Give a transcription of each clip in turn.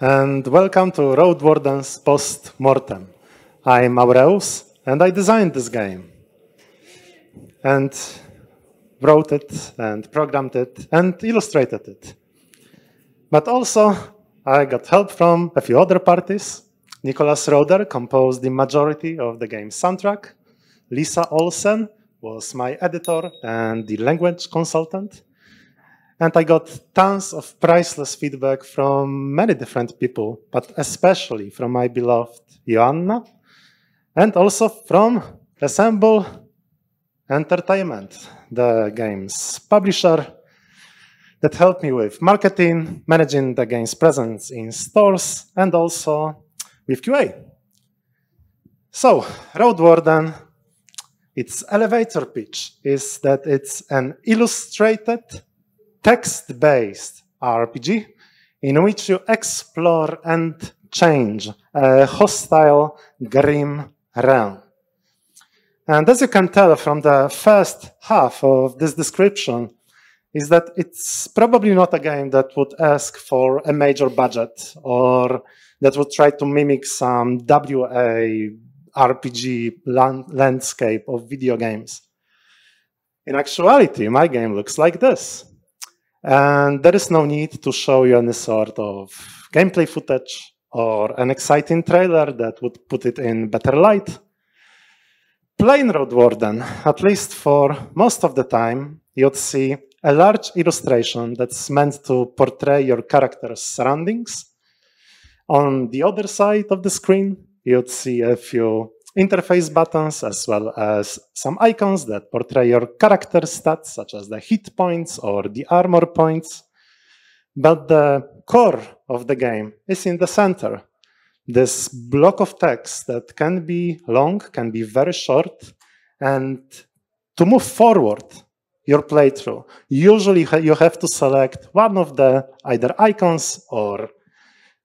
and welcome to Roadwarden's Post-Mortem. I'm Aureus, and I designed this game, and wrote it, and programmed it, and illustrated it. But also, I got help from a few other parties. Nicholas Roder composed the majority of the game's soundtrack. Lisa Olsen was my editor and the language consultant. And I got tons of priceless feedback from many different people, but especially from my beloved Joanna, and also from Assemble Entertainment, the game's publisher, that helped me with marketing, managing the game's presence in stores, and also with QA. So, Roadwarden, its elevator pitch is that it's an illustrated, text-based RPG in which you explore and change a hostile, grim realm. And as you can tell from the first half of this description, is that it's probably not a game that would ask for a major budget or that would try to mimic some WA RPG landscape of video games. In actuality, my game looks like this. And there is no need to show you any sort of gameplay footage or an exciting trailer that would put it in better light. Plain Roadwarden, at least for most of the time, you'd see a large illustration that's meant to portray your character's surroundings. On the other side of the screen, you'd see a few interface buttons as well as some icons that portray your character stats, such as the hit points or the armor points. But the core of the game is in the center. This block of text that can be long, can be very short, and to move forward your playthrough, usually you have to select one of the either icons or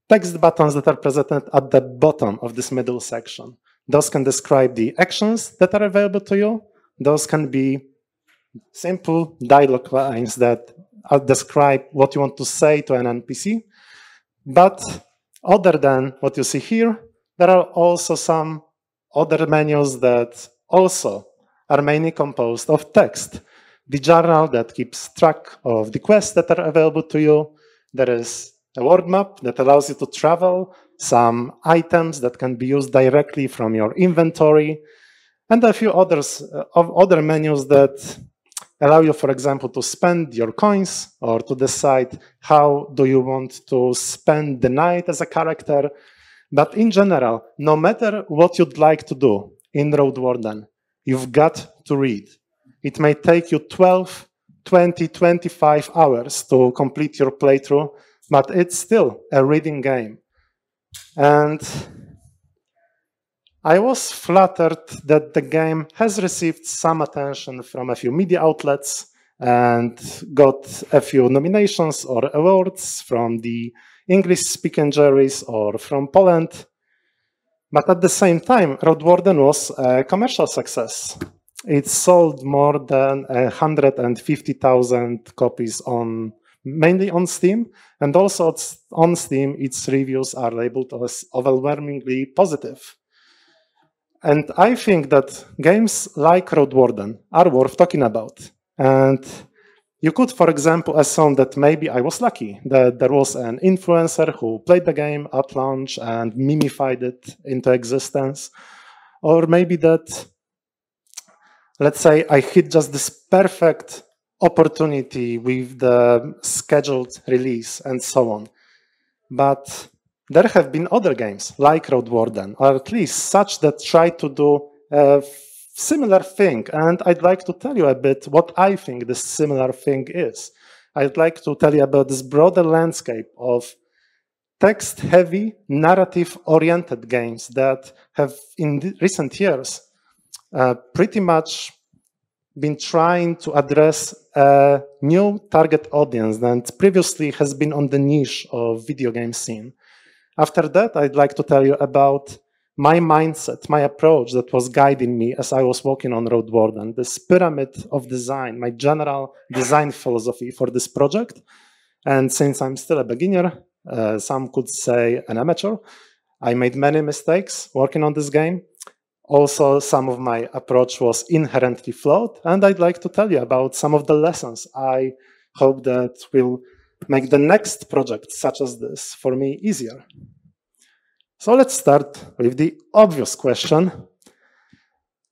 text buttons that are presented at the bottom of this middle section. Those can describe the actions that are available to you. Those can be simple dialogue lines that describe what you want to say to an NPC. But other than what you see here, there are also some other menus that also are mainly composed of text. The journal that keeps track of the quests that are available to you. There is a world map that allows you to travel, some items that can be used directly from your inventory, and a few other menus that allow you, for example, to spend your coins or to decide how do you want to spend the night as a character. But in general, no matter what you'd like to do in Roadwarden, you've got to read. It may take you 12, 20, 25 hours to complete your playthrough, but it's still a reading game. And I was flattered that the game has received some attention from a few media outlets and got a few nominations or awards from the English-speaking juries or from Poland. But at the same time, Roadwarden was a commercial success. It sold more than 150,000 copies mainly on Steam, and also on Steam, its reviews are labeled as overwhelmingly positive. And I think that games like Roadwarden are worth talking about. And you could, for example, assume that maybe I was lucky, that there was an influencer who played the game at launch and mimified it into existence. Or maybe that, let's say, I hit just this perfect opportunity with the scheduled release and so on. But there have been other games like Roadwarden, or at least such that try to do a similar thing. And I'd like to tell you a bit what I think this similar thing is. I'd like to tell you about this broader landscape of text-heavy, narrative-oriented games that have, in recent years, pretty much been trying to address a new target audience that previously has been on the niche of video game scene. After that, I'd like to tell you about my mindset, my approach that was guiding me as I was working on Roadwarden, this pyramid of design, my general design philosophy for this project. And since I'm still a beginner, some could say an amateur. I made many mistakes working on this game. Also, some of my approach was inherently flawed, and I'd like to tell you about some of the lessons I hope that will make the next project such as this for me easier. So let's start with the obvious question.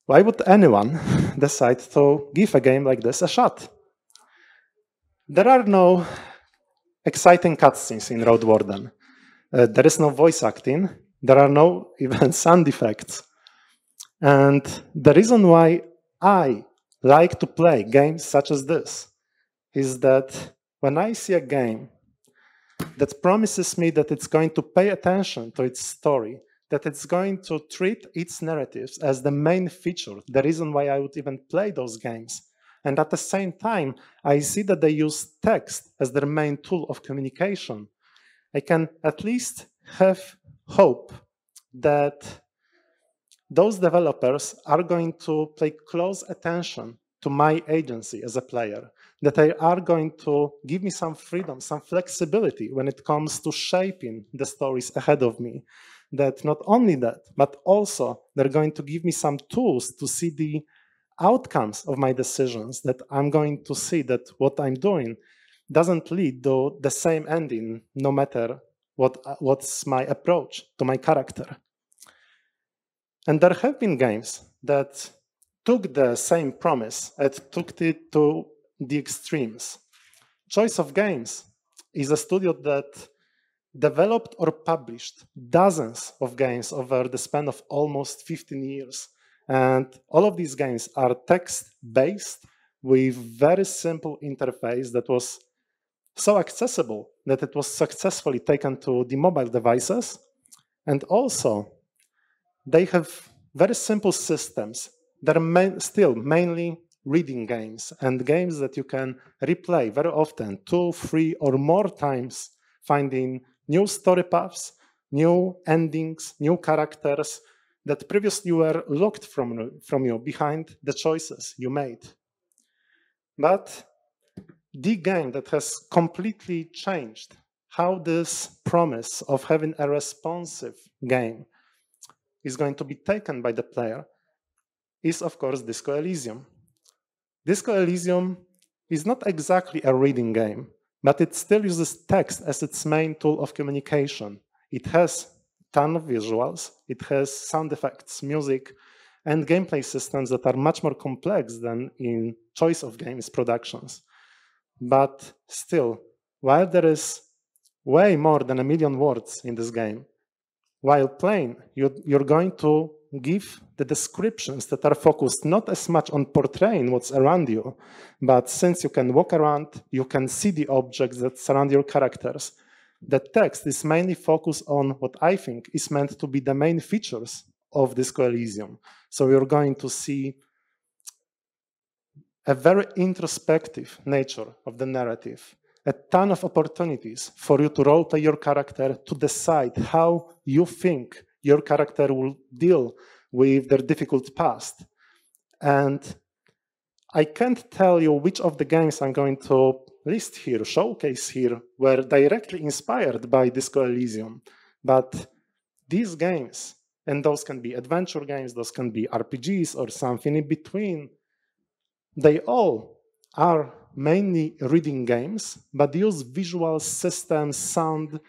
Why would anyone decide to give a game like this a shot? There are no exciting cutscenes in Roadwarden. There is no voice acting. There are no even sound effects. And the reason why I like to play games such as this is that when I see a game that promises me that it's going to pay attention to its story, that it's going to treat its narratives as the main feature, the reason why I would even play those games, and at the same time, I see that they use text as their main tool of communication, I can at least have hope that those developers are going to pay close attention to my agency as a player, that they are going to give me some freedom, some flexibility when it comes to shaping the stories ahead of me. That not only that, but also they're going to give me some tools to see the outcomes of my decisions, that I'm going to see that what I'm doing doesn't lead to the same ending, no matter what's my approach to my character. And there have been games that took the same promise and took it to the extremes. Choice of Games is a studio that developed or published dozens of games over the span of almost 15 years. And all of these games are text-based with very simple interface that was so accessible that it was successfully taken to the mobile devices. And also, they have very simple systems that are still mainly reading games and games that you can replay very often, 2, 3, or more times, finding new story paths, new endings, new characters that previously were locked from you behind the choices you made. But the game that has completely changed how this promise of having a responsive game is going to be taken by the player is, of course, Disco Elysium. Disco Elysium is not exactly a reading game, but it still uses text as its main tool of communication. It has a ton of visuals, it has sound effects, music, and gameplay systems that are much more complex than in Choice of Games productions. But still, while there is way more than 1 million words in this game, while playing, you're going to give the descriptions that are focused not as much on portraying what's around you, but since you can walk around, you can see the objects that surround your characters. The text is mainly focused on what I think is meant to be the main features of Disco Elysium. So you're going to see a very introspective nature of the narrative, a ton of opportunities for you to roleplay your character, to decide how you think your character will deal with their difficult past. And I can't tell you which of the games I'm going to list here, showcase here, were directly inspired by Disco Elysium. But these games, and those can be adventure games, those can be RPGs or something in between, they all are mainly reading games, but use visual systems, sound,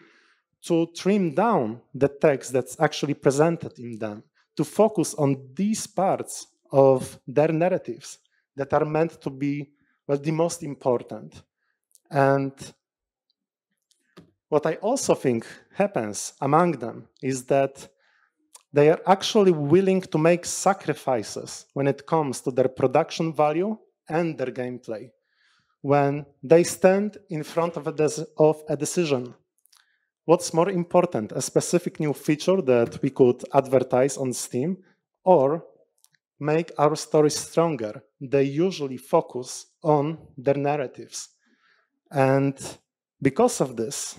to trim down the text that's actually presented in them, to focus on these parts of their narratives that are meant to be, well, the most important. And what I also think happens among them is that they are actually willing to make sacrifices when it comes to their production value and their gameplay. When they stand in front of a decision, what's more important, a specific new feature that we could advertise on Steam or make our story stronger? They usually focus on their narratives. And because of this,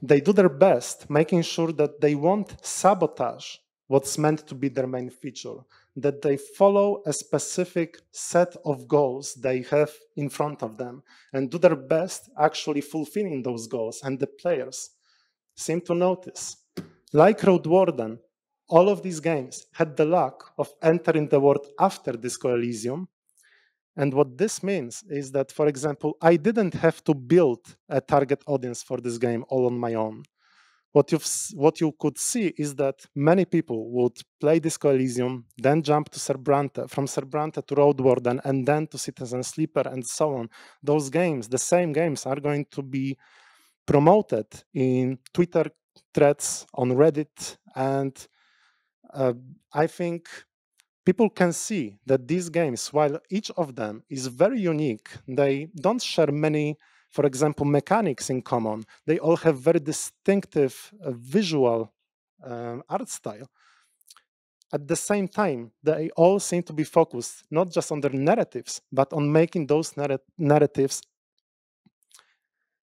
they do their best, making sure that they won't sabotage what's meant to be their main feature, that they follow a specific set of goals they have in front of them and do their best actually fulfilling those goals. And the players seem to notice. Like Roadwarden, all of these games had the luck of entering the world after Disco Elysium. And what this means is that, for example, I didn't have to build a target audience for this game all on my own. What you could see is that many people would play Disco Elysium, then jump to Serbrante, from Serbrante to Roadwarden, and then to Citizen Sleeper, and so on. Those games, the same games, are going to be promoted in Twitter threads, on Reddit, and I think people can see that these games, while each of them is very unique, they don't share many, for example, mechanics in common. They all have very distinctive visual art style. At the same time, they all seem to be focused not just on their narratives, but on making those narratives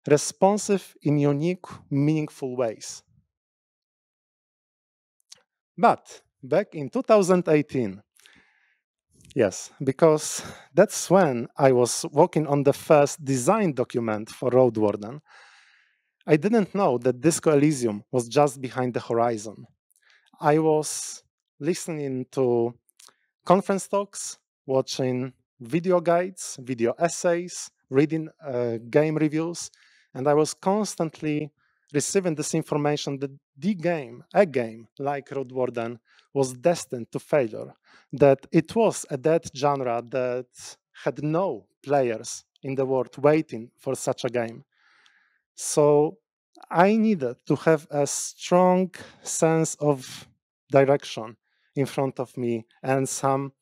responsive in unique, meaningful ways. But back in 2018, yes, because that's when I was working on the first design document for Roadwarden. I didn't know that Disco Elysium was just behind the horizon. I was listening to conference talks, watching video guides, video essays, reading game reviews, and I was constantly receiving this information that a game like Roadwarden, was destined to failure, that it was a dead genre that had no players in the world waiting for such a game. So I needed to have a strong sense of direction in front of me and some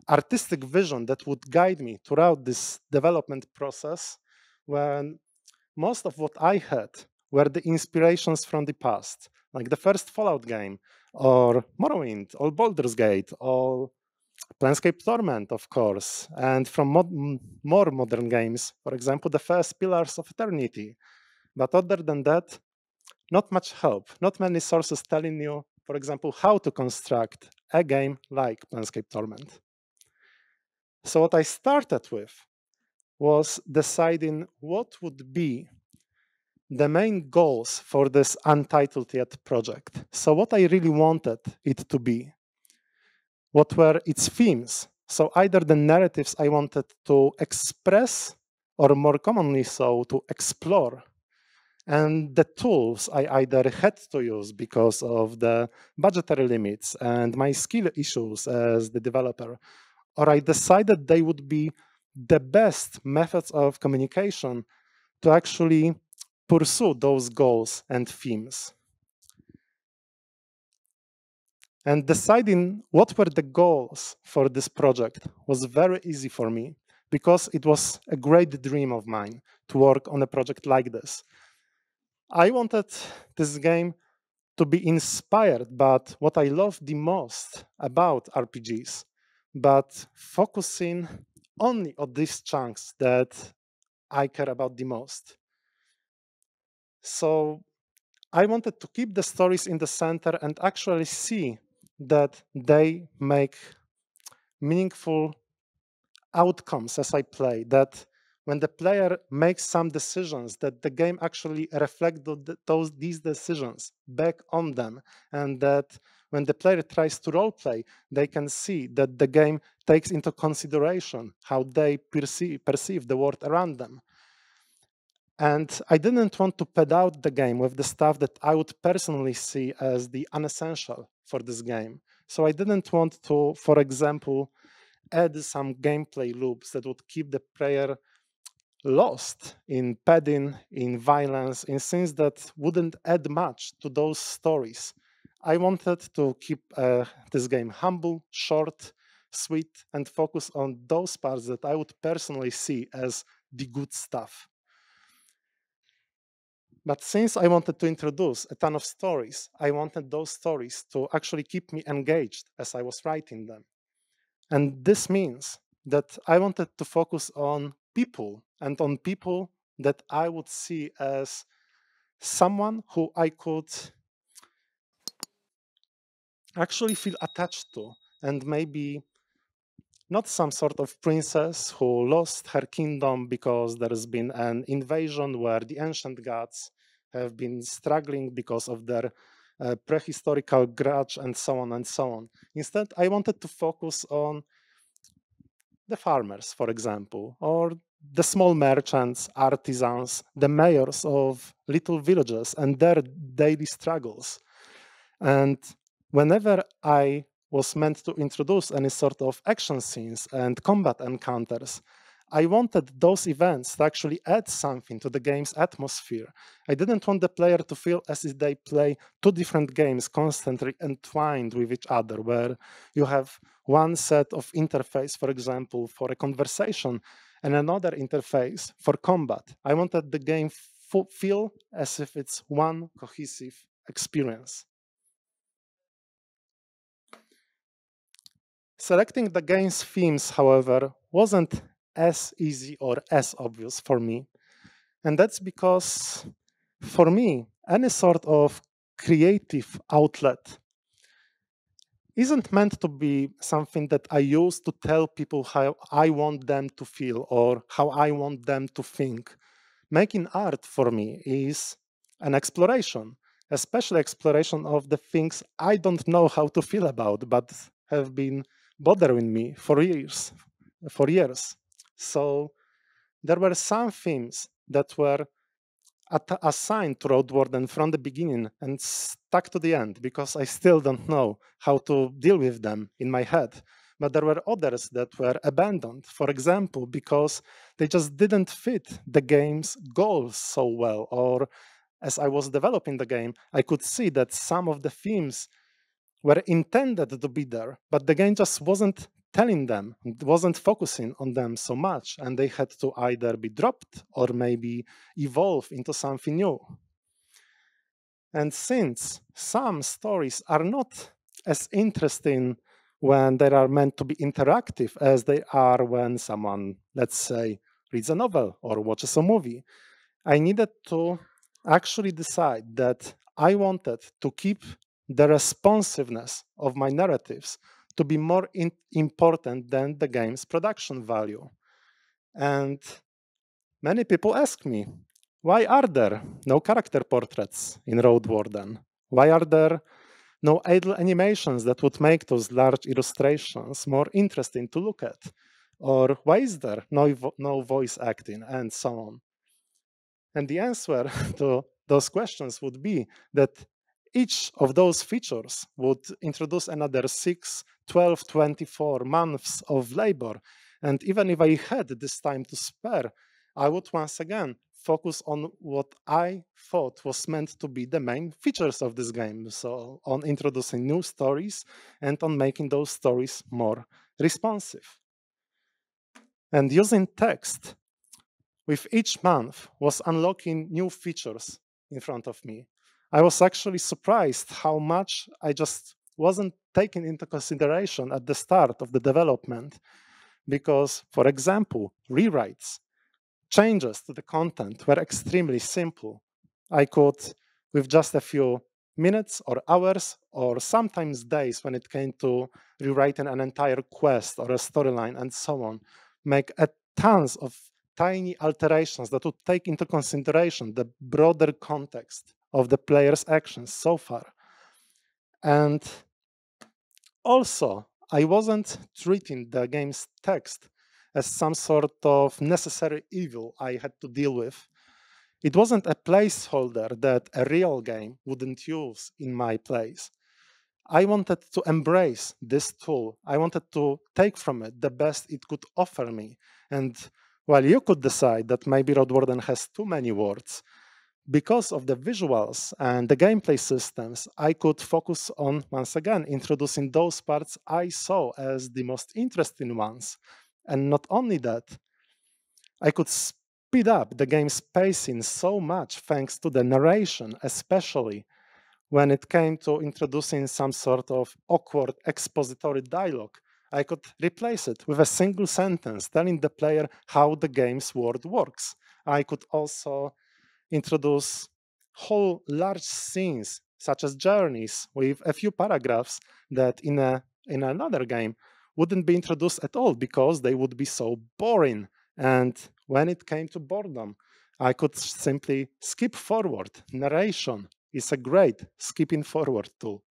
artistic vision that would guide me throughout this development process, when most of what I had were the inspirations from the past, like the first Fallout game, or Morrowind, or Baldur's Gate, or Planescape Torment, of course, and from more modern games, for example, the first Pillars of Eternity. But other than that, not much help, not many sources telling you, for example, how to construct a game like Planescape Torment. So what I started with was deciding what would be the main goals for this untitled yet project. So what I really wanted it to be, what were its themes. So either the narratives I wanted to express, or more commonly so, to explore, and the tools I either had to use because of the budgetary limits and my skill issues as the developer, or I decided they would be the best methods of communication to actually pursue those goals and themes. And deciding what were the goals for this project was very easy for me, because it was a great dream of mine to work on a project like this. I wanted this game to be inspired by what I love the most about RPGs, but focusing only on these chunks that I care about the most. So I wanted to keep the stories in the center and actually see that they make meaningful outcomes as I play, that when the player makes some decisions, that the game actually reflects these decisions back on them, and that when the player tries to roleplay, they can see that the game takes into consideration how they perceive the world around them. And I didn't want to pad out the game with the stuff that I would personally see as the unessential for this game. So I didn't want to, for example, add some gameplay loops that would keep the player lost in padding, in violence, in things that wouldn't add much to those stories. I wanted to keep this game humble, short, sweet, and focus on those parts that I would personally see as the good stuff. But since I wanted to introduce a ton of stories, I wanted those stories to actually keep me engaged as I was writing them. And this means that I wanted to focus on people, and on people that I would see as someone who I could actually feel attached to, and maybe not some sort of princess who lost her kingdom because there has been an invasion where the ancient gods have been struggling because of their prehistorical grudge and so on and so on. Instead, I wanted to focus on the farmers, for example, or the small merchants, artisans, the mayors of little villages and their daily struggles. And whenever I was meant to introduce any sort of action scenes and combat encounters, I wanted those events to actually add something to the game's atmosphere. I didn't want the player to feel as if they play two different games constantly entwined with each other, where you have one set of interface, for example, for a conversation, and another interface for combat. I wanted the game feel as if it's one cohesive experience. Selecting the game's themes, however, wasn't as easy or as obvious for me. And that's because, for me, any sort of creative outlet isn't meant to be something that I use to tell people how I want them to feel or how I want them to think. Making art for me is an exploration, especially exploration of the things I don't know how to feel about, but have been bothering me for years. So there were some themes that were assigned to Roadwarden from the beginning and stuck to the end because I still don't know how to deal with them in my head. But there were others that were abandoned, for example, because they just didn't fit the game's goals so well. Or as I was developing the game, I could see that some of the themes were intended to be there, but the game just wasn't telling them, wasn't focusing on them so much, and they had to either be dropped or maybe evolve into something new. And since some stories are not as interesting when they are meant to be interactive as they are when someone, let's say, reads a novel or watches a movie, I needed to actually decide that I wanted to keep the responsiveness of my narratives to be more important than the game's production value. And many people ask me, why are there no character portraits in Roadwarden? Why are there no idle animations that would make those large illustrations more interesting to look at? Or why is there no voice acting and so on? And the answer to those questions would be that each of those features would introduce another 6, 12, 24 months of labor. And even if I had this time to spare, I would once again focus on what I thought was meant to be the main features of this game. So, on introducing new stories and on making those stories more responsive. And using text with each month was unlocking new features in front of me. I was actually surprised how much I just wasn't taking into consideration at the start of the development. Because, for example, rewrites, changes to the content were extremely simple. I could, with just a few minutes or hours, or sometimes days when it came to rewriting an entire quest or a storyline and so on, make a tons of tiny alterations that would take into consideration the broader context of the player's actions so far. And also, I wasn't treating the game's text as some sort of necessary evil I had to deal with. It wasn't a placeholder that a real game wouldn't use in my place. I wanted to embrace this tool. I wanted to take from it the best it could offer me. And while you could decide that maybe Roadwarden has too many words, because of the visuals and the gameplay systems, I could focus on, once again, introducing those parts I saw as the most interesting ones. And not only that, I could speed up the game's pacing so much thanks to the narration, especially when it came to introducing some sort of awkward expository dialogue. I could replace it with a single sentence telling the player how the game's world works. I could also introduce whole large scenes such as journeys with a few paragraphs that in another game wouldn't be introduced at all because they would be so boring. And when it came to boredom, I could simply skip forward. Narration is a great skipping forward tool.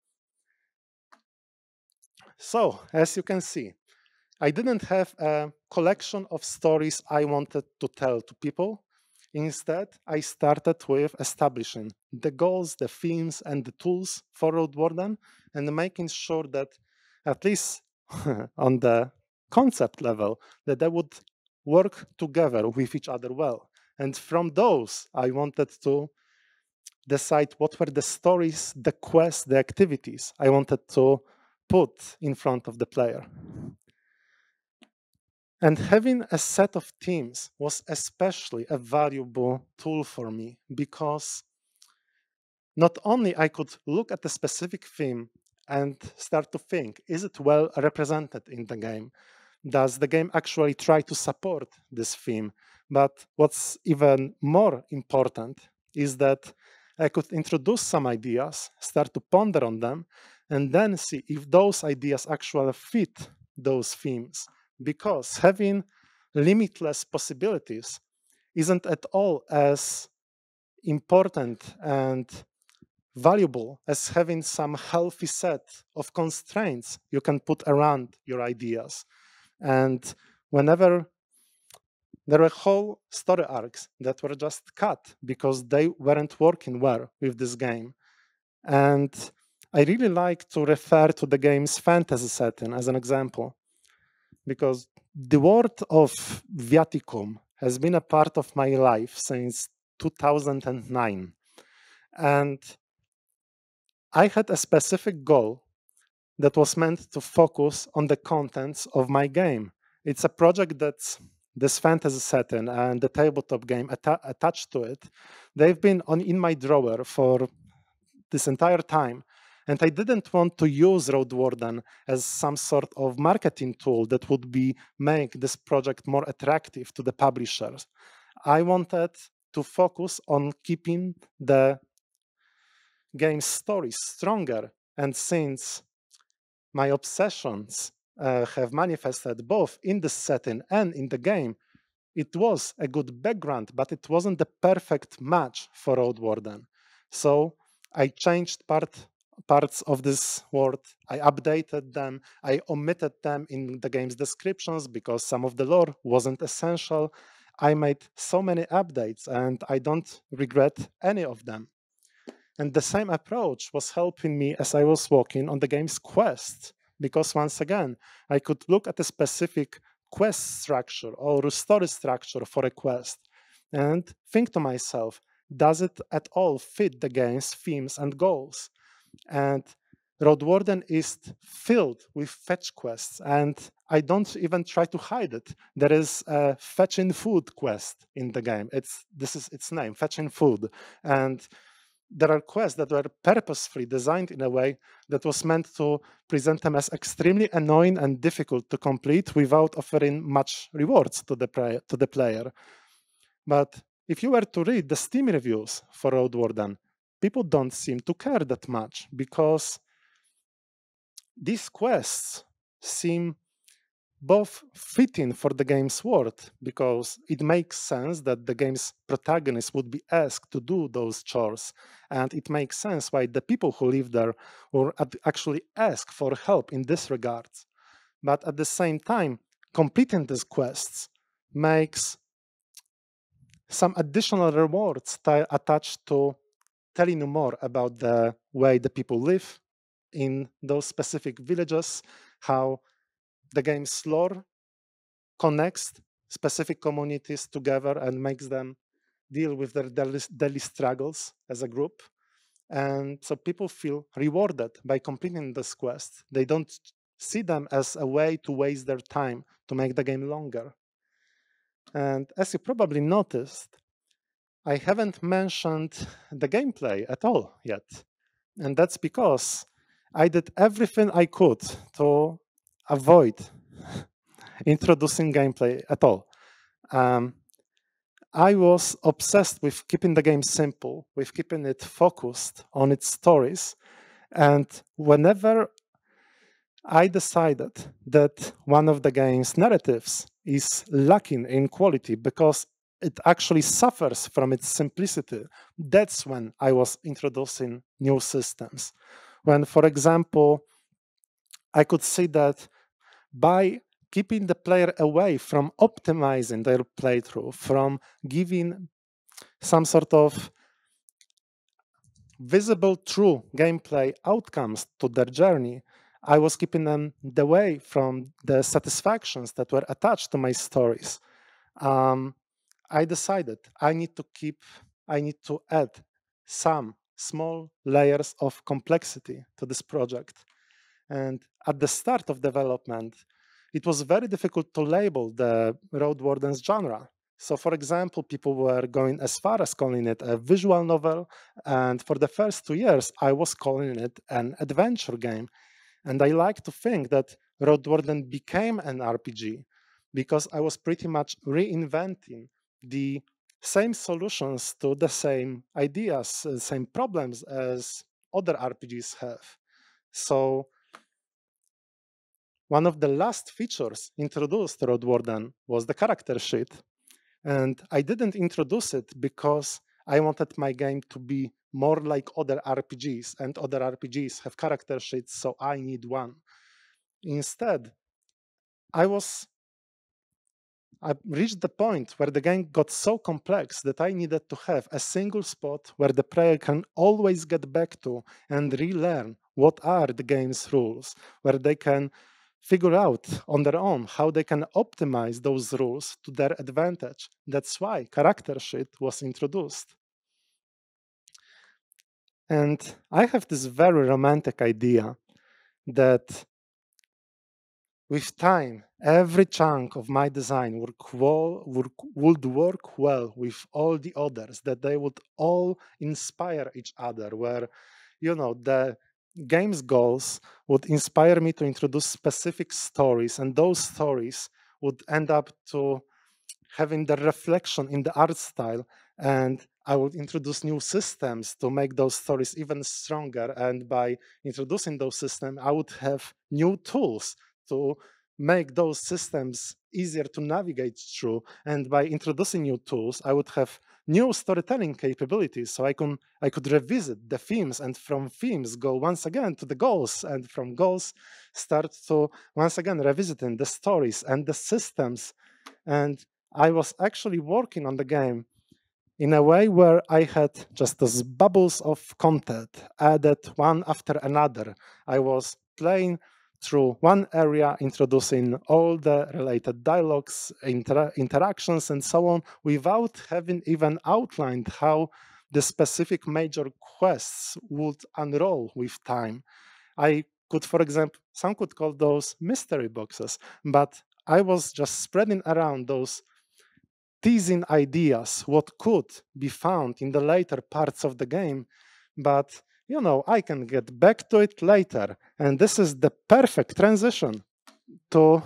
So, as you can see, I didn't have a collection of stories I wanted to tell to people. Instead, I started with establishing the goals, the themes, and the tools for Roadwarden, and making sure that, at least on the concept level, that they would work together with each other well. And from those, I wanted to decide what were the stories, the quests, the activities I wanted to put in front of the player. And having a set of themes was especially a valuable tool for me because not only I could look at a specific theme and start to think, is it well represented in the game? Does the game actually try to support this theme? But what's even more important is that I could introduce some ideas, start to ponder on them, and then see if those ideas actually fit those themes. Because having limitless possibilities isn't at all as important and valuable as having some healthy set of constraints you can put around your ideas. And whenever there were whole story arcs that were just cut because they weren't working well with this game. And I really like to refer to the game's fantasy setting as an example, because the world of Viaticum has been a part of my life since 2009. And I had a specific goal that was meant to focus on the contents of my game. It's a project that's this fantasy setting and the tabletop game attached to it. They've been in my drawer for this entire time. And I didn't want to use Roadwarden as some sort of marketing tool that would be make this project more attractive to the publishers. I wanted to focus on keeping the game's story stronger. And since my obsessions have manifested both in the setting and in the game, it was a good background, but it wasn't the perfect match for Roadwarden. So I changed parts of this world. I updated them. I omitted them in the game's descriptions because some of the lore wasn't essential. I made so many updates and I don't regret any of them. And the same approach was helping me as I was working on the game's quest, because once again, I could look at a specific quest structure or story structure for a quest and think to myself, does it at all fit the game's themes and goals? And Roadwarden is filled with fetch quests, and I don't even try to hide it. There is a fetching food quest in the game. This is its name, fetching food. And there are quests that were purposefully designed in a way that was meant to present them as extremely annoying and difficult to complete without offering much rewards to the player. But if you were to read the Steam reviews for Roadwarden, people don't seem to care that much because these quests seem both fitting for the game's world, because it makes sense that the game's protagonist would be asked to do those chores, and it makes sense why the people who live there will actually ask for help in this regard. But at the same time, completing these quests makes some additional rewards attached to telling you more about the way the people live in those specific villages, how the game's lore connects specific communities together and makes them deal with their daily struggles as a group. And so people feel rewarded by completing this quest. They don't see them as a way to waste their time to make the game longer. And as you probably noticed, I haven't mentioned the gameplay at all yet. And that's because I did everything I could to avoid introducing gameplay at all. Um, I was obsessed with keeping the game simple, with keeping it focused on its stories. And whenever I decided that one of the game's narratives is lacking in quality because it actually suffers from its simplicity, that's when I was introducing new systems. When, for example, I could see that by keeping the player away from optimizing their playthrough, from giving some sort of visible true gameplay outcomes to their journey, I was keeping them away from the satisfactions that were attached to my stories. Um, I decided I need to add some small layers of complexity to this project. And at the start of development, it was very difficult to label the Roadwarden's genre. So, for example, people were going as far as calling it a visual novel. And for the first 2 years, I was calling it an adventure game. And I like to think that Roadwarden became an RPG because I was pretty much reinventing the same solutions to the same ideas, same problems as other RPGs have. So, one of the last features introduced to Roadwarden was the character sheet. And I didn't introduce it because I wanted my game to be more like other RPGs, and other RPGs have character sheets, so I need one. Instead, I was I reached the point where the game got so complex that I needed to have a single spot where the player can always get back to and relearn what are the game's rules, where they can figure out on their own how they can optimize those rules to their advantage. That's why character sheet was introduced. And I have this very romantic idea that with time, every chunk of my design would work well with all the others, that they would all inspire each other, where, the game's goals would inspire me to introduce specific stories, and those stories would end up to having the reflection in the art style, and I would introduce new systems to make those stories even stronger. And by introducing those systems, I would have new tools to make those systems easier to navigate through. And by introducing new tools, I would have new storytelling capabilities, so I could revisit the themes, and from themes go once again to the goals, and from goals start to once again revisiting the stories and the systems. And I was actually working on the game in a way where I had just those bubbles of content added one after another. I was playing through one area, introducing all the related dialogues, interactions, and so on, without having even outlined how the specific major quests would unroll with time. I could, for example, some could call those mystery boxes, but I was just spreading around those teasing ideas, what could be found in the later parts of the game. But, I can get back to it later. And this is the perfect transition to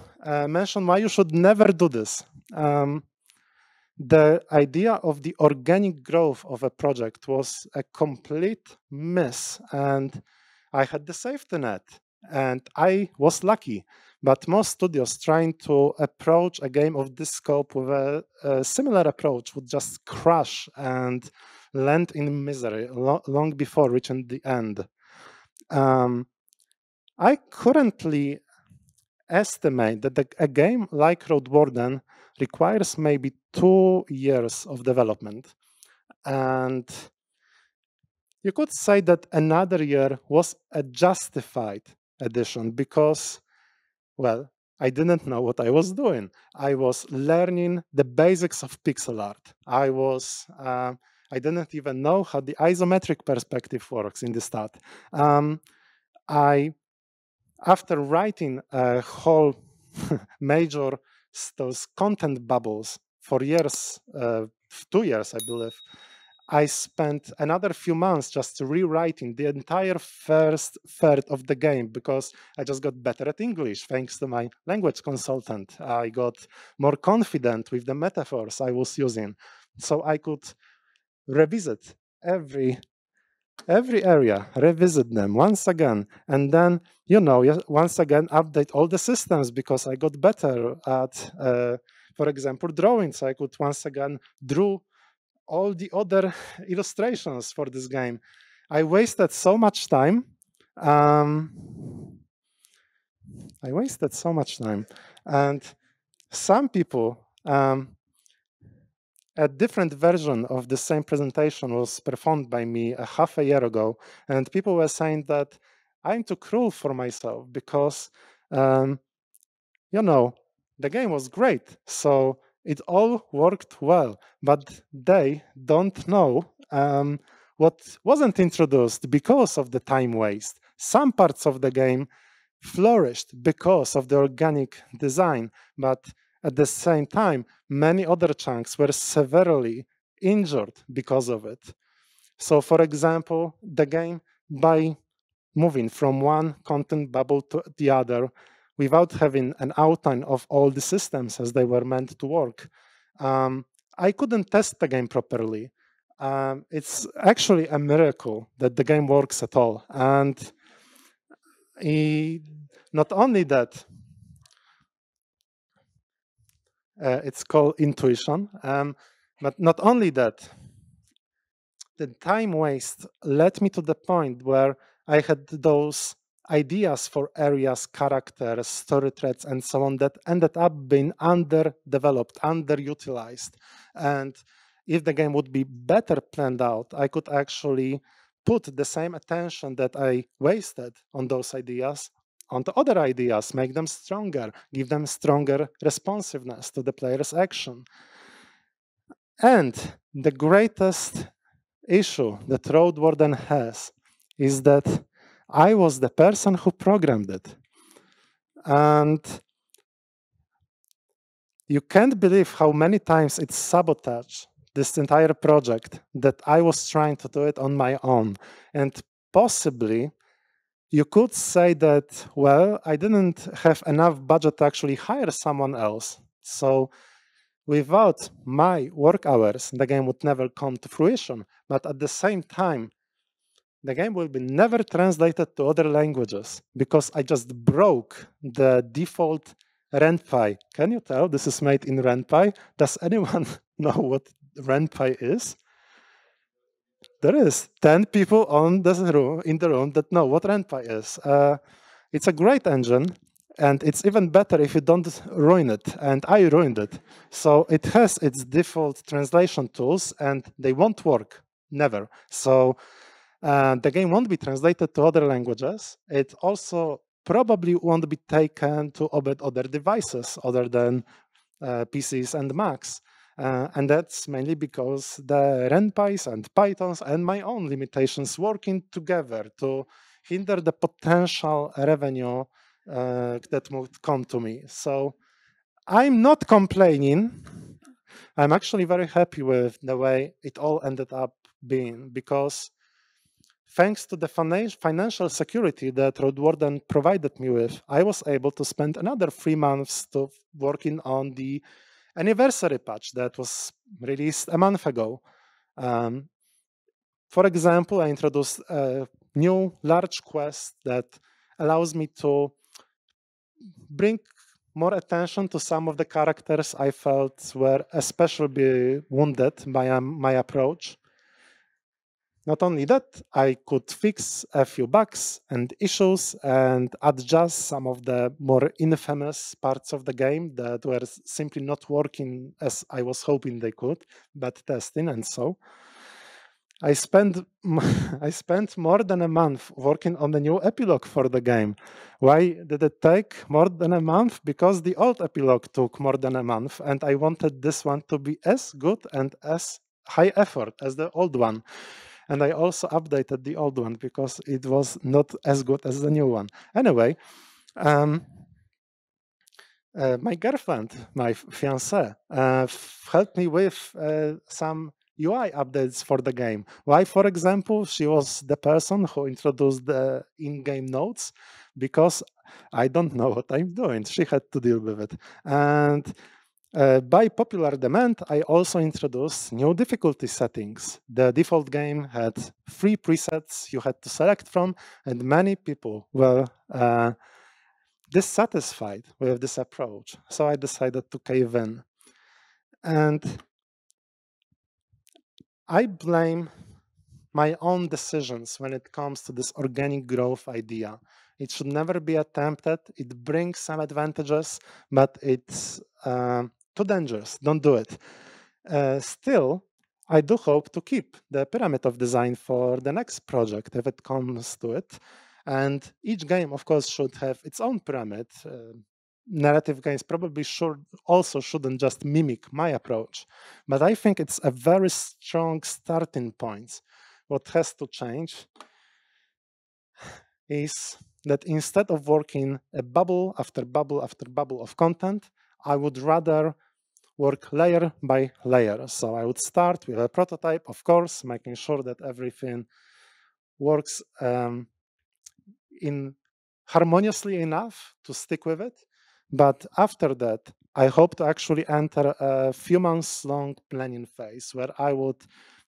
mention why you should never do this. The idea of the organic growth of a project was a complete miss, and I had the safety net, and I was lucky. But most studios trying to approach a game of this scope with a similar approach would just crash and land in misery long before reaching the end. I currently estimate that a game like Roadwarden requires maybe 2 years of development. And you could say that another year was a justified addition because, well, I didn't know what I was doing. I was learning the basics of pixel art. I didn't even know how the isometric perspective works in the start. I After writing a whole major those content bubbles for years, 2 years, I believe, I spent another few months just rewriting the entire first third of the game because I just got better at English thanks to my language consultant. I got more confident with the metaphors I was using. So I could revisit every area, revisit them once again, and then, once again update all the systems because I got better at, for example, drawing. So I could once again draw all the other illustrations for this game. I wasted so much time. I wasted so much time, and some people. A different version of the same presentation was performed by me a half a year ago, and people were saying that I'm too cruel for myself because, um, the game was great, so it all worked well, but they don't know what wasn't introduced because of the time waste. Some parts of the game flourished because of the organic design, but at the same time, many other chunks were severely injured because of it. So, for example, the game, by moving from one content bubble to the other without having an outline of all the systems as they were meant to work, I couldn't test the game properly. It's actually a miracle that the game works at all. And not only that, it's called intuition, but not only that, the time waste led me to the point where I had those ideas for areas, characters, story threads, and so on that ended up being underdeveloped, underutilized. And if the game would be better planned out, I could actually put the same attention that I wasted on those ideas onto other ideas, make them stronger, give them stronger responsiveness to the player's action. And the greatest issue that Roadwarden has is that I was the person who programmed it. And you can't believe how many times it sabotaged this entire project that I was trying to do it on my own. And possibly you could say that, well, I didn't have enough budget to actually hire someone else. So without my work hours, the game would never come to fruition. But at the same time, the game will be never translated to other languages because I just broke the default RenPy. Can you tell this is made in RenPy? Does anyone know what RenPy is? There is 10 people in the room that know what RenPy is. It's a great engine, and it's even better if you don't ruin it, and I ruined it. So it has its default translation tools, and they won't work, never. So the game won't be translated to other languages. It also probably won't be taken to other devices other than PCs and Macs. And that's mainly because the RenPys and Pythons and my own limitations working together to hinder the potential revenue that would come to me. So I'm not complaining. I'm actually very happy with the way it all ended up being because thanks to the financial security that Roadwarden provided me with, I was able to spend another 3 months working on the anniversary patch that was released a month ago. For example, I introduced a new large quest that allows me to bring more attention to some of the characters I felt were especially wounded by my approach. Not only that, I could fix a few bugs and issues and adjust some of the more infamous parts of the game that were simply not working as I was hoping they could, but testing and so. I spent more than a month working on the new epilogue for the game. Why did it take more than a month? Because the old epilogue took more than a month, and I wanted this one to be as good and as high effort as the old one. And I also updated the old one because it was not as good as the new one. Anyway, my girlfriend, my fiancée, helped me with some UI updates for the game. Why, for example, she was the person who introduced the in-game notes because I don't know what I'm doing. She had to deal with it. And By popular demand, I also introduced new difficulty settings. The default game had 3 presets you had to select from, and many people were dissatisfied with this approach. So I decided to cave in. And I blame my own decisions when it comes to this organic growth idea. It should never be attempted. It brings some advantages, but it's too dangerous. Don't do it. Still, I do hope to keep the pyramid of design for the next project if it comes to it. And each game, of course, should have its own pyramid. Narrative games probably shouldn't just mimic my approach, but I think it's a very strong starting point. What has to change is that instead of working a bubble after bubble after bubble of content, I would rather work layer by layer. So I would start with a prototype, of course, making sure that everything works in harmoniously enough to stick with it. But after that, I hope to actually enter a few months long planning phase where I would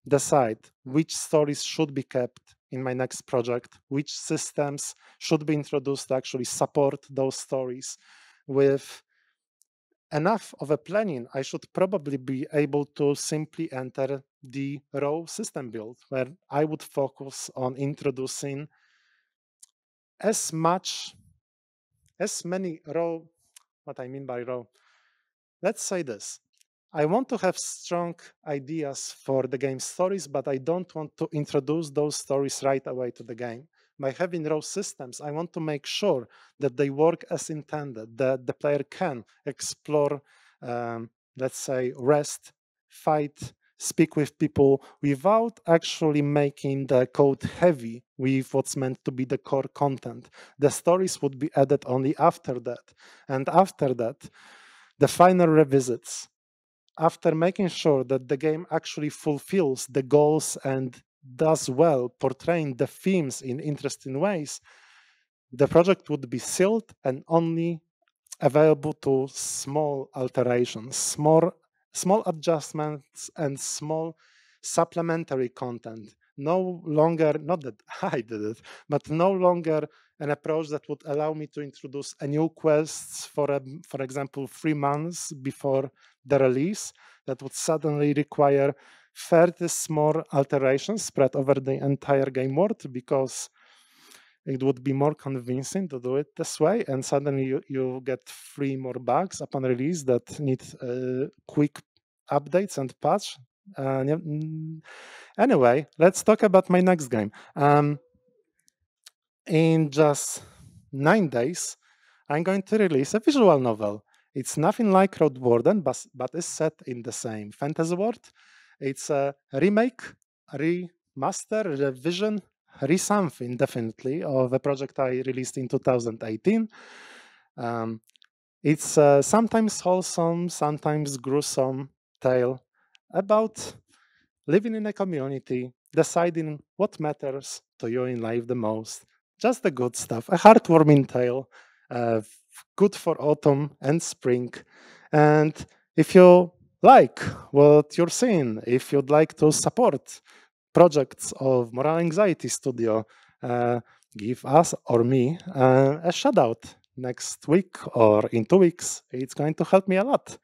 decide which stories should be kept in my next project, which systems should be introduced to actually support those stories. With enough of a planning, I should probably be able to simply enter the raw system build, where I would focus on introducing as many raw, what I mean by raw, let's say this. I want to have strong ideas for the game stories, but I don't want to introduce those stories right away to the game. By having raw systems, I want to make sure that they work as intended, that the player can explore, let's say, rest, fight, speak with people without actually making the code heavy with what's meant to be the core content. The stories would be added only after that. And after that, the final revisits, after making sure that the game actually fulfills the goals and does well portraying the themes in interesting ways, the project would be sealed and only available to small alterations, small adjustments, and small supplementary content. No longer, not that I did it, but no longer an approach that would allow me to introduce a new quest for example, 3 months before the release that would suddenly require 30 small alterations spread over the entire game world because it would be more convincing to do it this way, and suddenly you get 3 more bugs upon release that need quick updates and patch. Anyway, let's talk about my next game. In just 9 days, I'm going to release a visual novel. It's nothing like Roadwarden, but is set in the same fantasy world. It's a remake, remaster, revision, re-something, definitely, of a project I released in 2018. It's a sometimes wholesome, sometimes gruesome tale about living in a community, deciding what matters to you in life the most. Just the good stuff. A heartwarming tale, good for autumn and spring. And if you like what you're seeing, if you'd like to support projects of Moral Anxiety Studio, give us or me a shout out next week or in 2 weeks. It's going to help me a lot.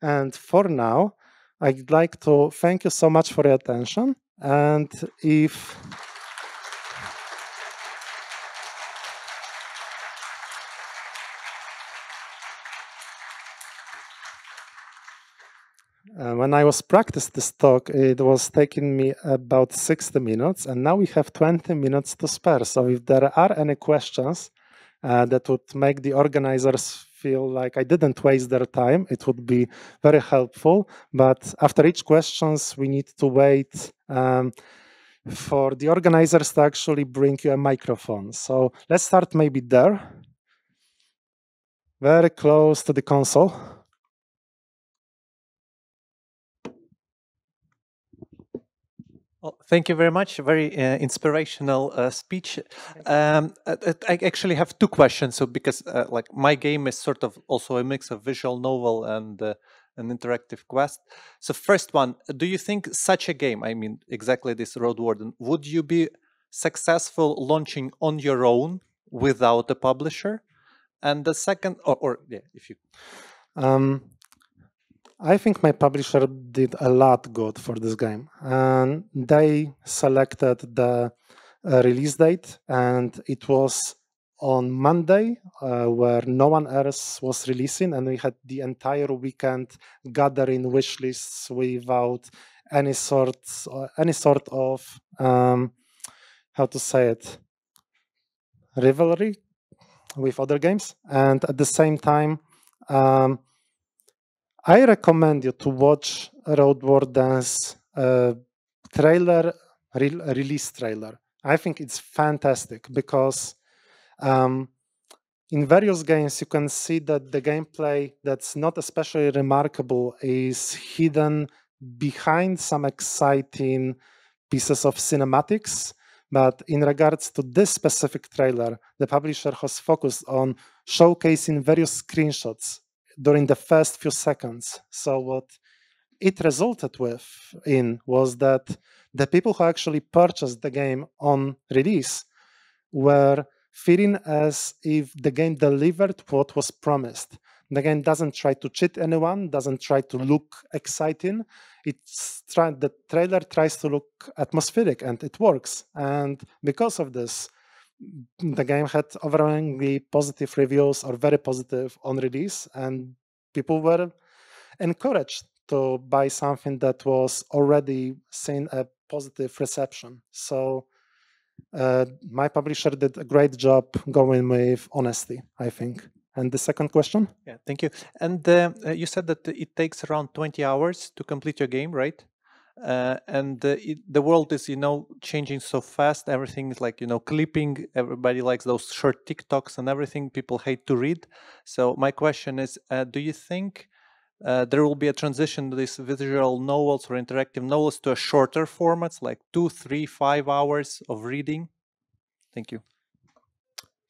And for now, I'd like to thank you so much for your attention. And if when I was practicing this talk, it was taking me about 60 minutes, and now we have 20 minutes to spare. So if there are any questions that would make the organizers feel like I didn't waste their time, it would be very helpful. But after each questions, we need to wait for the organizers to actually bring you a microphone. So let's start maybe there, very close to the console. Well, thank you very much. Very inspirational speech. I actually have 2 questions. So, because like my game is sort of also a mix of visual novel and an interactive quest. So first one, do you think such a game, I mean, exactly this Roadwarden, would you be successful launching on your own without a publisher? And the second, or yeah, if you... I think my publisher did a lot good for this game, and they selected the release date, and it was on Monday, where no one else was releasing, and we had the entire weekend gathering wish lists without any sort of how to say it, rivalry with other games. And at the same time, I recommend you to watch Roadwarden's release trailer. I think it's fantastic because in various games you can see that the gameplay that's not especially remarkable is hidden behind some exciting pieces of cinematics. But in regards to this specific trailer, the publisher has focused on showcasing various screenshots during the first few seconds. So what it resulted in was that the people who actually purchased the game on release were feeling as if the game delivered what was promised. The game doesn't try to cheat anyone, doesn't try to look exciting. The trailer tries to look atmospheric, and it works. And because of this, the game had overwhelmingly positive reviews, or very positive, on release, and people were encouraged to buy something that was already seeing a positive reception. So my publisher did a great job going with honesty, I think. And the second question? Yeah, thank you. And you said that it takes around 20 hours to complete your game, right? And the world is, changing so fast. Everything is like, clipping. Everybody likes those short TikToks and everything. People hate to read. So my question is, do you think there will be a transition to these visual novels or interactive novels to a shorter formats, like 2, 3, 5 hours of reading? Thank you.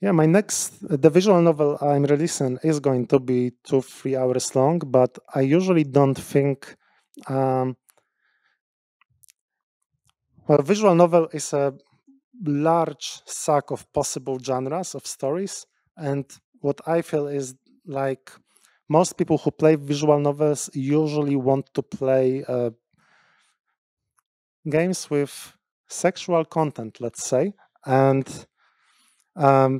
Yeah, the visual novel I'm releasing is going to be 2-3 hours long, but I usually don't think. Well, visual novel is a large sack of possible genres of stories, and what I feel is like most people who play visual novels usually want to play games with sexual content, let's say, and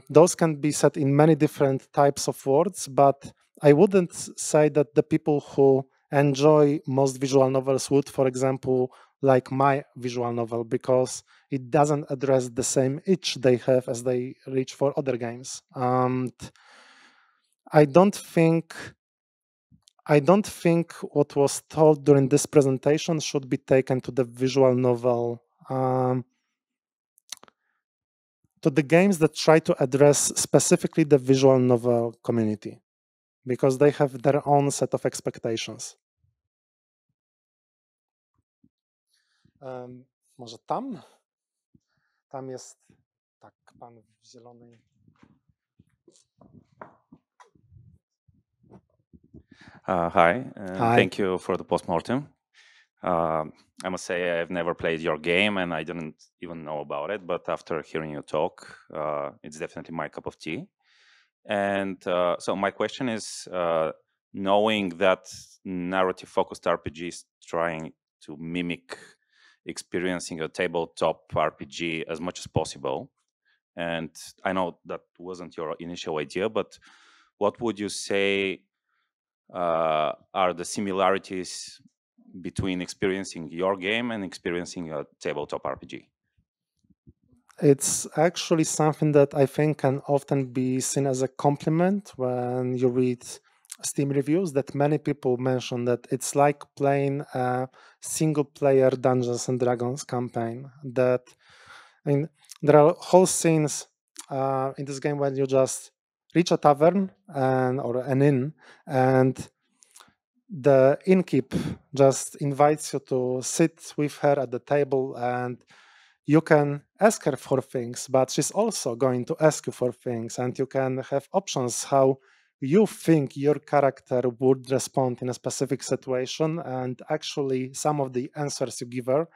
those can be set in many different types of words, but I wouldn't say that the people who enjoy most visual novels would, for example, like my visual novel, because it doesn't address the same itch they have as they reach for other games. I don't think what was told during this presentation should be taken to the visual novel, to the games that try to address specifically the visual novel community, because they have their own set of expectations. Może tam? Tam jest, tak, pan w zielonej. Hi, Hi. Thank you for the postmortem. I must say I've never played your game and I didn't even know about it, but after hearing you talk, it's definitely my cup of tea. And so my question is, knowing that narrative-focused RPG is trying to mimic experiencing a tabletop RPG as much as possible, and I know that wasn't your initial idea, but what would you say are the similarities between experiencing your game and experiencing a tabletop RPG? It's actually something that I think can often be seen as a compliment when you read Steam reviews, that many people mention that it's like playing a single-player Dungeons and Dragons campaign. That, I mean, there are whole scenes in this game when you just reach a tavern or an inn, and the innkeep just invites you to sit with her at the table, and you can ask her for things, but she's also going to ask you for things, and you can have options how you think your character would respond in a specific situation, and actually some of the answers you give her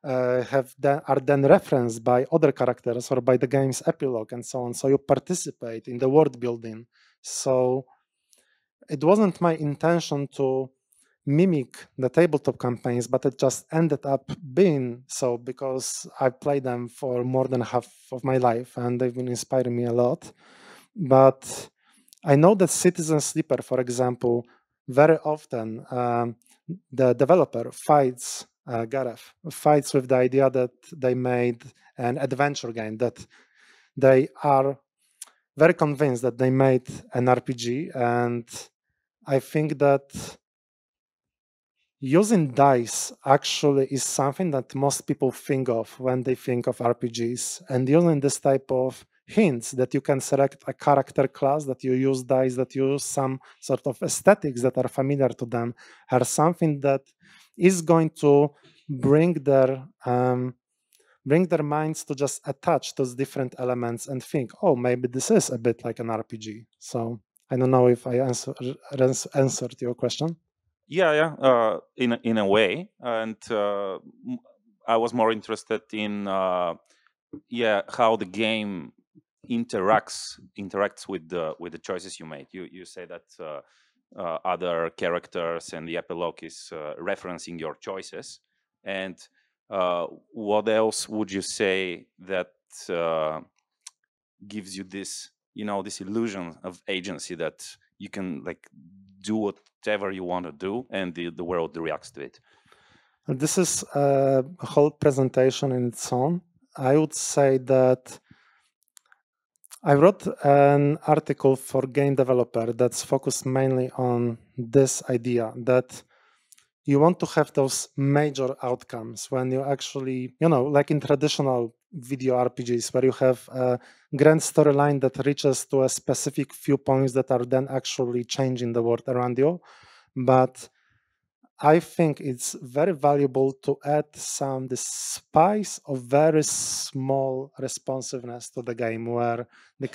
are then referenced by other characters or by the game's epilogue and so on. So you participate in the world building. So it wasn't my intention to mimic the tabletop campaigns, but it just ended up being so because I played them for more than half of my life and they've been inspiring me a lot. But I know that Citizen Sleeper, for example, very often the developer fights Gareth, fights with the idea that they made an adventure game, that they are very convinced that they made an RPG. And I think that using dice actually is something that most people think of when they think of RPGs. And using this type of hints that you can select a character class, that you use dice, that you use some sort of aesthetics that are familiar to them, are something that is going to bring their minds to just attach those different elements and think, oh, maybe this is a bit like an RPG. So I don't know if I answered your question. Yeah, in a way, and I was more interested in how the game interacts with the choices you made. You say that other characters and the epilogue is referencing your choices, and what else would you say that gives you this this illusion of agency that you can like do whatever you want to do and the world reacts to it? This is a whole presentation in its own. I would say that I wrote an article for game developer that's focused mainly on this idea that you want to have those major outcomes when you actually, like in traditional video RPGs, where you have a grand storyline that reaches to a specific few points that are then actually changing the world around you. But I think it's very valuable to add the spice of very small responsiveness to the game, where the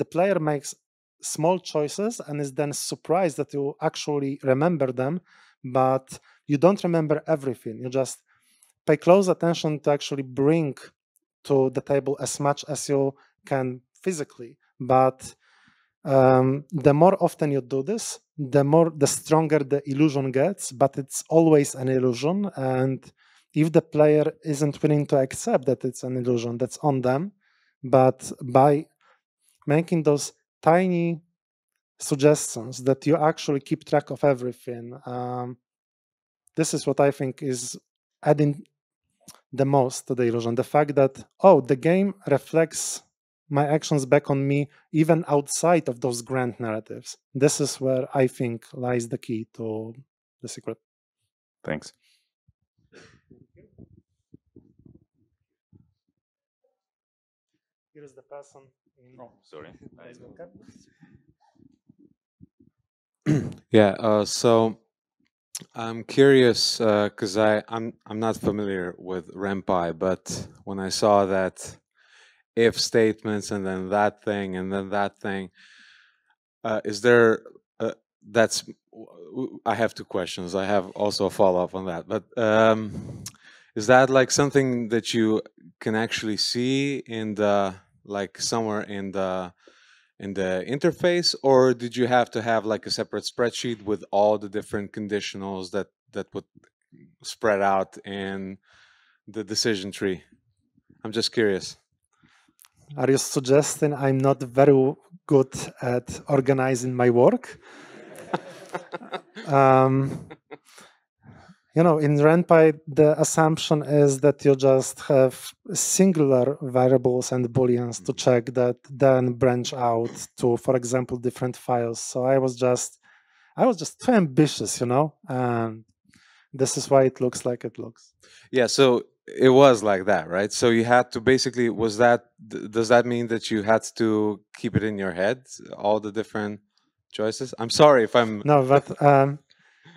player makes small choices and is then surprised that you actually remember them, but you don't remember everything. You just pay close attention to actually bring to the table as much as you can physically. But the more often you do this, the stronger the illusion gets, but it's always an illusion. And if the player isn't willing to accept that it's an illusion, that's on them. But by making those tiny suggestions that you actually keep track of everything, this is what I think is adding the most to the illusion. The fact that, oh, the game reflects my actions back on me even outside of those grand narratives. This is where I think lies the key to the secret. Thanks. Here is the person. Oh, sorry. Yeah. So I'm curious because I'm not familiar with RenPy, but when I saw that if statements and then that thing and then that thing, is there? That's. I have two questions. I have also a follow up on that, but is that like something that you can actually see in the like somewhere in the interface, or did you have to have like a separate spreadsheet with all the different conditionals that would spread out in the decision tree? I'm just curious. Are you suggesting I'm not very good at organizing my work? In RenPy, the assumption is that you just have singular variables and booleans to check that then branch out to, for example, different files. So I was just too ambitious, and this is why it looks like it looks. Yeah, so it was like that, right? So you had to basically, does that mean that you had to keep it in your head, all the different choices? I'm sorry if I'm... No, but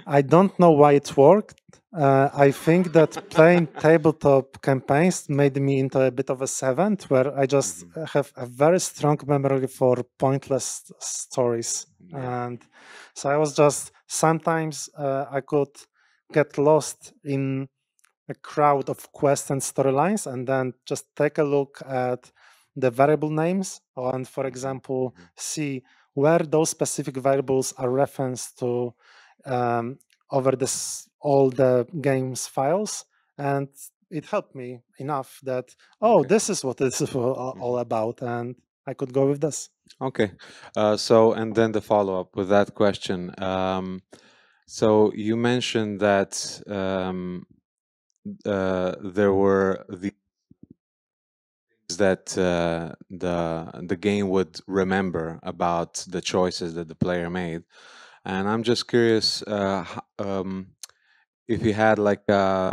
I don't know why it worked. I think that playing tabletop campaigns made me into a bit of a savant where I just have a very strong memory for pointless stories. And so I was just, sometimes I could get lost in a crowd of quests and storylines and then just take a look at the variable names and, for example, see where those specific variables are referenced to over this all the game's files, and it helped me enough that this is what this is all about, and I could go with this. Okay, so and then the follow up with that question. So you mentioned that there were the that the game would remember about the choices that the player made, and I'm just curious if you had like a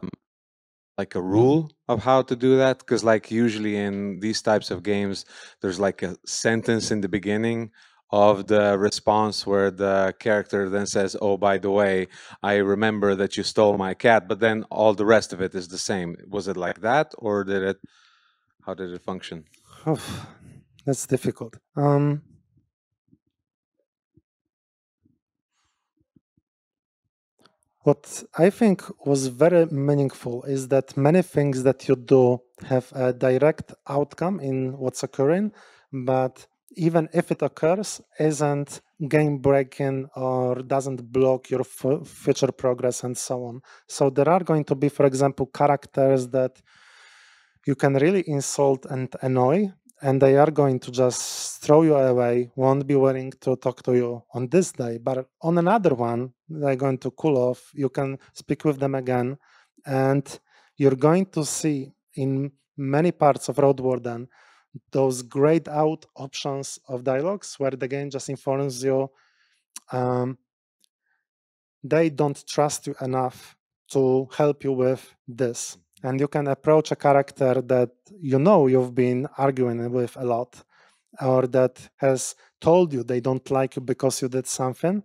rule of how to do that, because like usually in these types of games there's like a sentence in the beginning of the response where the character then says, oh, by the way, I remember that you stole my cat, but then all the rest of it is the same. Was it like that, or how did it function? That's difficult. What I think was very meaningful is that many things that you do have a direct outcome in what's occurring, but even if it occurs, isn't game breaking or doesn't block your future progress and so on. So there are going to be, for example, characters that you can really insult and annoy, and they are going to just throw you away, won't be willing to talk to you on this day. But on another one, they're going to cool off. You can speak with them again, and you're going to see in many parts of Roadwarden those grayed out options of dialogues where the game just informs you they don't trust you enough to help you with this. And you can approach a character that you know you've been arguing with a lot, or that has told you they don't like you because you did something.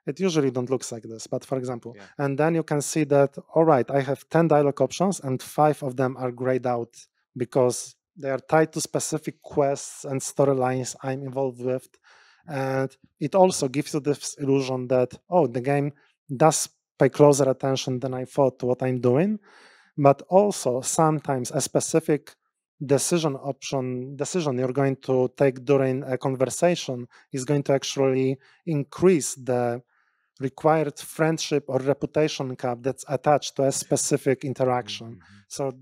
It usually don't look like this, but for example, and then you can see that, all right, I have 10 dialogue options and 5 of them are grayed out because they are tied to specific quests and storylines I'm involved with. And it also gives you this illusion that, the game does pay closer attention than I thought to what I'm doing. But also sometimes a specific decision you're going to take during a conversation is going to actually increase the required friendship or reputation cap that's attached to a specific interaction. So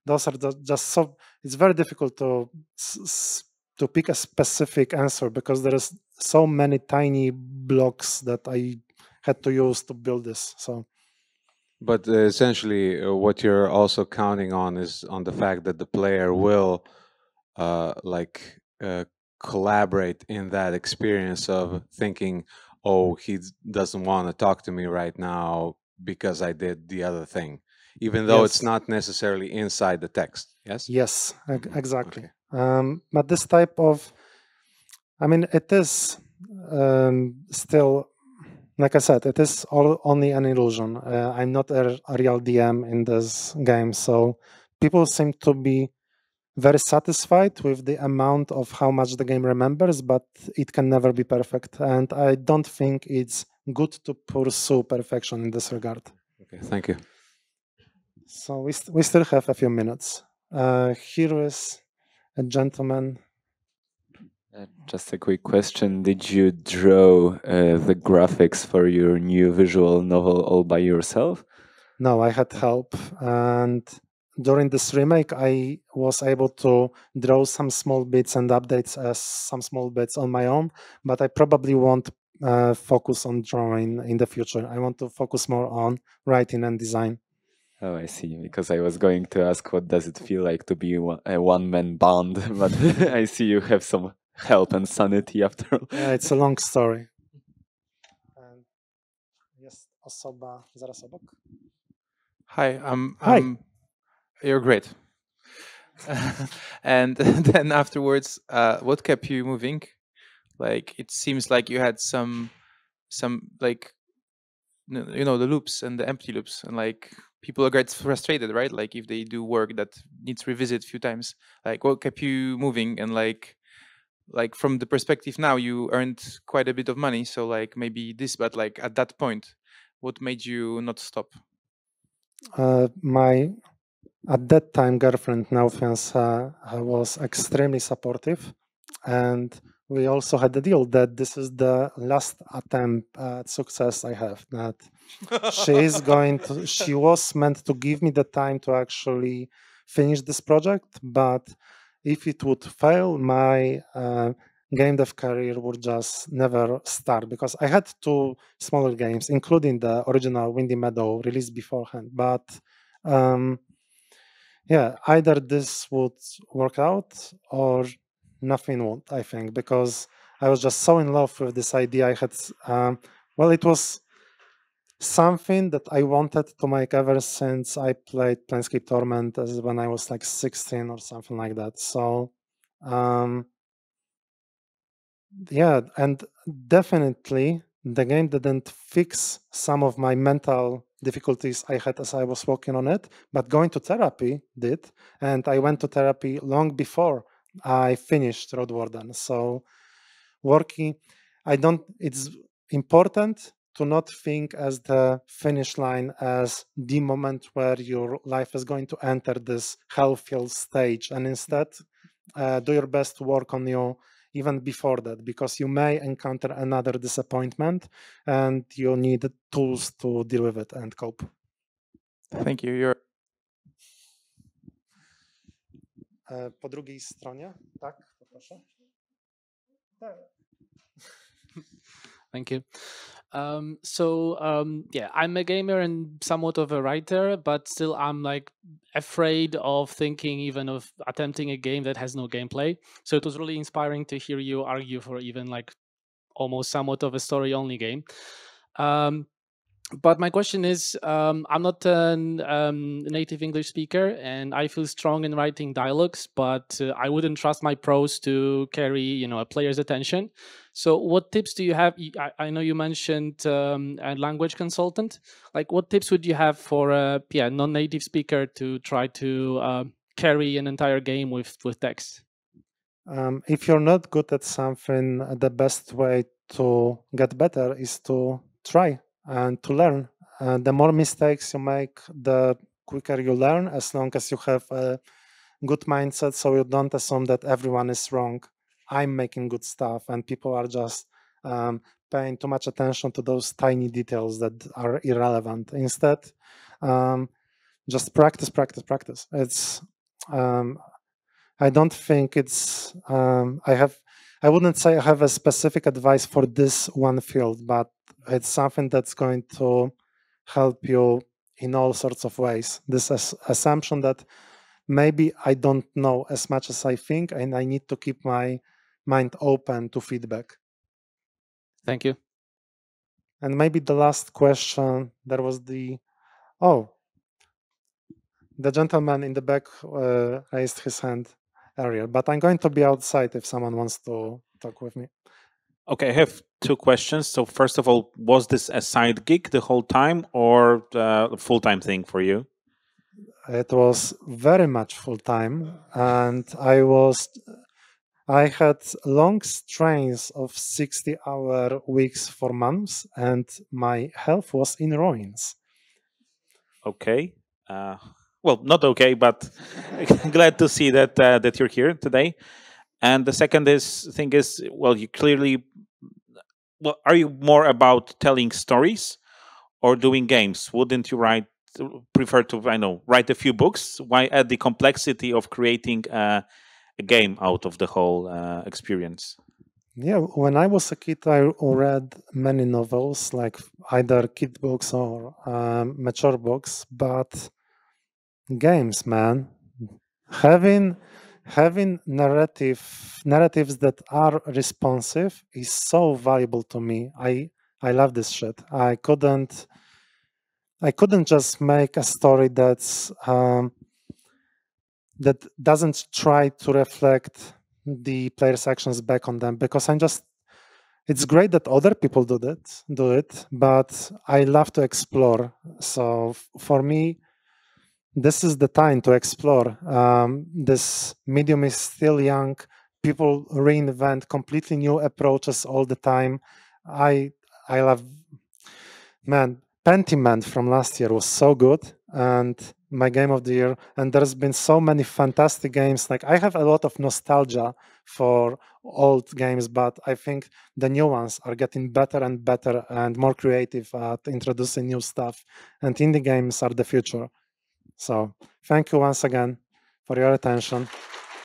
those are just so it's very difficult to pick a specific answer because there is so many tiny blocks that I had to use to build this. So but essentially what you're also counting on is on the fact that the player will collaborate in that experience of thinking, oh, he doesn't want to talk to me right now because I did the other thing, even though it's not necessarily inside the text. Yes, exactly. But this type of, it is still, like I said, it is only an illusion. I'm not a real DM in this game, so people seem to be very satisfied with the amount of how much the game remembers, but it can never be perfect. And I don't think it's good to pursue perfection in this regard. Okay, thank you. So we still have a few minutes. Here is a gentleman. Just a quick question. Did you draw the graphics for your new visual novel all by yourself? No, I had help. And during this remake, I was able to draw some small bits and updates as some small bits on my own, but I probably won't focus on drawing in the future. I want to focus more on writing and design. Oh, I see. Because I was going to ask, what does it feel like to be a one-man band? But I see you have some help and sanity after all. Yeah, it's a long story. Yes, osoba zaraz obok. Hi, Hi. You're great. And then afterwards, what kept you moving? Like, it seems like you had some like the loops and the empty loops, and like people get frustrated, right? Like if they do work that needs revisit a few times, like what kept you moving? And like from the perspective now, you earned quite a bit of money, so like maybe this, but like at that point, what made you not stop? My at that time girlfriend, now fiancée, was extremely supportive, and we also had the deal that this is the last attempt at success I have. That she was meant to give me the time to actually finish this project, but if it would fail, my game dev career would just never start, because I had 2 smaller games, including the original Windy Meadow released beforehand. But yeah, either this would work out or nothing would, I think, because I was just so in love with this idea. I had, it was something that I wanted to make ever since I played Planescape Torment as when I was like 16 or something like that. So, yeah, and definitely the game didn't fix some of my mental difficulties I had as I was working on it, but going to therapy did. And I went to therapy long before I finished Roadwarden. So it's important to not think as the finish line as the moment where your life is going to enter this hell-filled stage, and instead do your best to work on you even before that, because you may encounter another disappointment and you need tools to deal with it and cope. Thank you. Po drugiej stronie, tak, poproszę. Thank you. Yeah, I'm a gamer and somewhat of a writer, but still I'm like afraid of thinking even of attempting a game that has no gameplay. So it was really inspiring to hear you argue for even like almost somewhat of a story only game. But my question is, I'm not a native English speaker, and I feel strong in writing dialogues, but I wouldn't trust my prose to carry, a player's attention. So, what tips do you have? I know you mentioned a language consultant. Like, what tips would you have for a non-native speaker to try to carry an entire game with text? If you're not good at something, the best way to get better is to try and to learn. The more mistakes you make, the quicker you learn, as long as you have a good mindset, so you don't assume that everyone is wrong. I'm making good stuff and people are just paying too much attention to those tiny details that are irrelevant. Instead, just practice. It's I don't think it's I wouldn't say I have a specific advice for this one field, but it's something that's going to help you in all sorts of ways. This assumption that maybe I don't know as much as I think, and I need to keep my mind open to feedback. Thank you. And maybe the last question, there was the gentleman in the back raised his hand earlier, but I'm going to be outside if someone wants to talk with me. Okay, I have 2 questions. So first of all, was this a side gig the whole time or a full-time thing for you? It was very much full-time, and I had long strains of 60-hour weeks for months, and my health was in ruins. Okay. Well, not okay, but glad to see that that you're here today. And the second thing is, well, you clearly, well, are you more about telling stories or doing games? Wouldn't you prefer to, write a few books? Why add the complexity of creating a game out of the whole experience? Yeah, when I was a kid, I read many novels, like either kid books or mature books, but games, man, having narratives that are responsive is so valuable to me. I love this shit. I couldn't just make a story that's that doesn't try to reflect the player's actions back on them, because it's great that other people do it, but I love to explore. So for me, this is the time to explore. This medium is still young. People reinvent completely new approaches all the time. I love, man, Pentiment from last year was so good, and my game of the year. And there's been so many fantastic games. Like, I have a lot of nostalgia for old games, but I think the new ones are getting better and better and more creative at introducing new stuff. And indie games are the future. So thank you once again for your attention.